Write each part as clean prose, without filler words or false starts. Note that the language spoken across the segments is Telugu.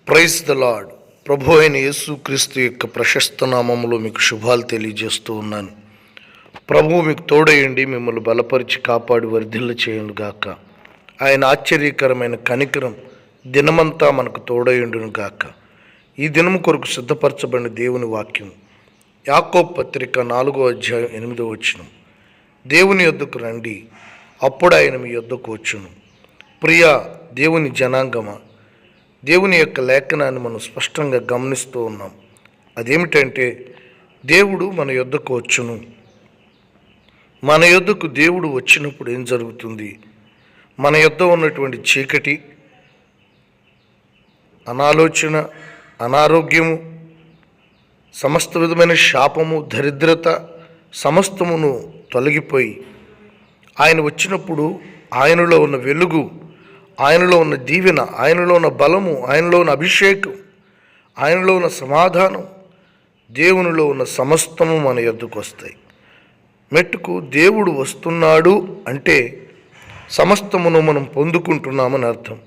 Praise the lord. ప్రభు అయిన యేసుక్రీస్తు యొక్క ప్రశస్త నామములో మీకు శుభాలు తెలియజేస్తూ ఉన్నాను. ప్రభువు మీకు తోడయండి, మిమ్మల్ని బలపరిచి కాపాడి వర్ధిల్ల చేయును గాక. ఆయన ఆశ్చర్యకరమైన కనికరం దినమంతా మనకు తోడయుండును గాక. ఈ దినము కొరకు సిద్ధపరచబడిన దేవుని వాక్యం యాకోబు పత్రిక 4వ అధ్యాయం 8వ వచనం. దేవుని యొద్దకు రండి, అప్పుడు ఆయన మీ యొద్దకు వచ్చును. ప్రియ దేవుని జనాంగమా, దేవుని యొక్క లేఖనాన్ని మనం స్పష్టంగా గమనిస్తూ ఉన్నాం. అదేమిటంటే దేవుడు మన యొద్దకు వచ్చును. మన యొద్దకు దేవుడు వచ్చినప్పుడు ఏం జరుగుతుంది? మన యొద్ద ఉన్నటువంటి చీకటి, అనాలోచన, అనారోగ్యము, సమస్త విధమైన శాపము, దరిద్రత సమస్తమును తొలగిపోయి ఆయన వచ్చినప్పుడు ఆయనలో ఉన్న వెలుగు, ఆయనలో ఉన్న దీవెన, ఆయనలో ఉన్న బలము, ఆయనలో ఉన్న అభిషేకం, ఆయనలో ఉన్న సమాధానం, దేవునిలో ఉన్న సమస్తము మన యొద్దకు వస్తాయి. మెట్టుకు దేవుడు వస్తున్నాడు అంటే సమస్తమును మనం పొందుకుంటున్నామని అర్థం.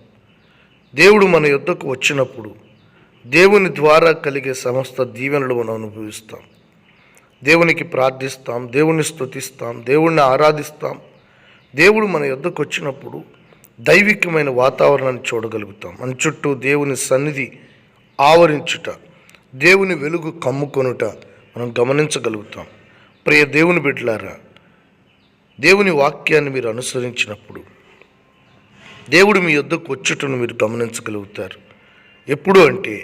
దేవుడు మన యొద్దకు వచ్చినప్పుడు దేవుని ద్వారా కలిగే సమస్త దీవెనలు మనం అనుభవిస్తాం. దేవునికి ప్రార్థిస్తాం, దేవుని స్తుతిస్తాం, దేవుణ్ణి ఆరాధిస్తాం. దేవుడు మన యొద్దకు వచ్చినప్పుడు దైవికమైన వాతావరణాన్ని చూడగలుగుతాం. మన చుట్టూ దేవుని సన్నిధి ఆవరించుట, దేవుని వెలుగు కమ్ముకొనుట మనం గమనించగలుగుతాం. ప్రియ దేవుని బిడ్డలారా, దేవుని వాక్యాన్ని మీరు అనుసరించినప్పుడు దేవుడు మీ యొద్దకు వచ్చుటను మీరు గమనించగలుగుతారు. ఎప్పుడు అంటే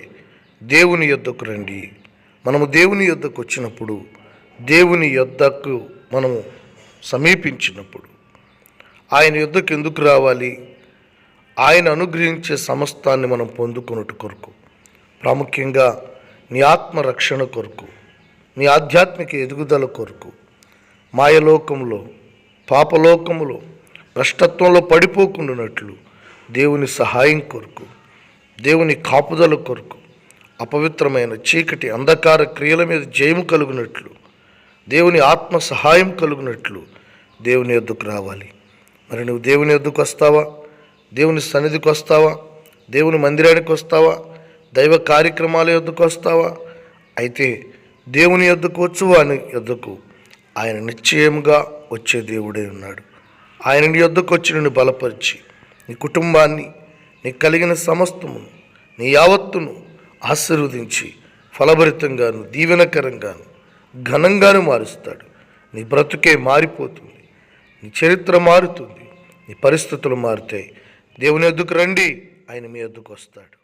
దేవుని యొద్దకు రండి. మనము దేవుని యొద్దకు వచ్చినప్పుడు, దేవుని యొద్దకు మనము సమీపించినప్పుడు, ఆయన యొద్దకు ఎందుకు రావాలి? ఆయన అనుగ్రహించే సమస్తాన్ని మనం పొందుకొనుట కొరకు, ప్రాముఖ్యంగా నీ ఆత్మ రక్షణ కొరకు, నీ ఆధ్యాత్మిక ఎదుగుదల కొరకు, మాయలోకంలో, పాపలోకములో, భ్రష్టత్వంలో పడిపోకుండానట్లు దేవుని సహాయం కొరకు, దేవుని కాపుదల కొరకు, అపవిత్రమైన చీకటి అంధకార క్రియల మీద జయము కలుగునట్లు, దేవుని ఆత్మ సహాయం కలుగునట్లు దేవుని యొద్దకు రావాలి. మరి నువ్వు దేవుని యొద్దకు వస్తావా? దేవుని సన్నిధికి వస్తావా? దేవుని మందిరానికి వస్తావా? దైవ కార్యక్రమాల యొద్దకు వస్తావా? అయితే దేవుని యొద్దకు వచ్చువాని యొద్దకు ఆయన నిశ్చయంగా వచ్చే దేవుడే ఉన్నాడు. ఆయన నీ యొద్దకు వచ్చి నిన్ను బలపరిచి నీ కుటుంబాన్ని, నీకు కలిగిన సమస్తమును, నీ యావత్తును ఆశీర్వదించి ఫలభరితంగాను, దీవెనకరంగాను, ఘనంగాను మారుస్తాడు. నీ బ్రతుకే మారిపోతుంది, నీ చరిత్ర మారుతుంది, నీ పరిస్థితులు మారుతాయి. దేవుని యొద్దకు రండి, ఆయన మీ యొద్దకు వస్తాడు.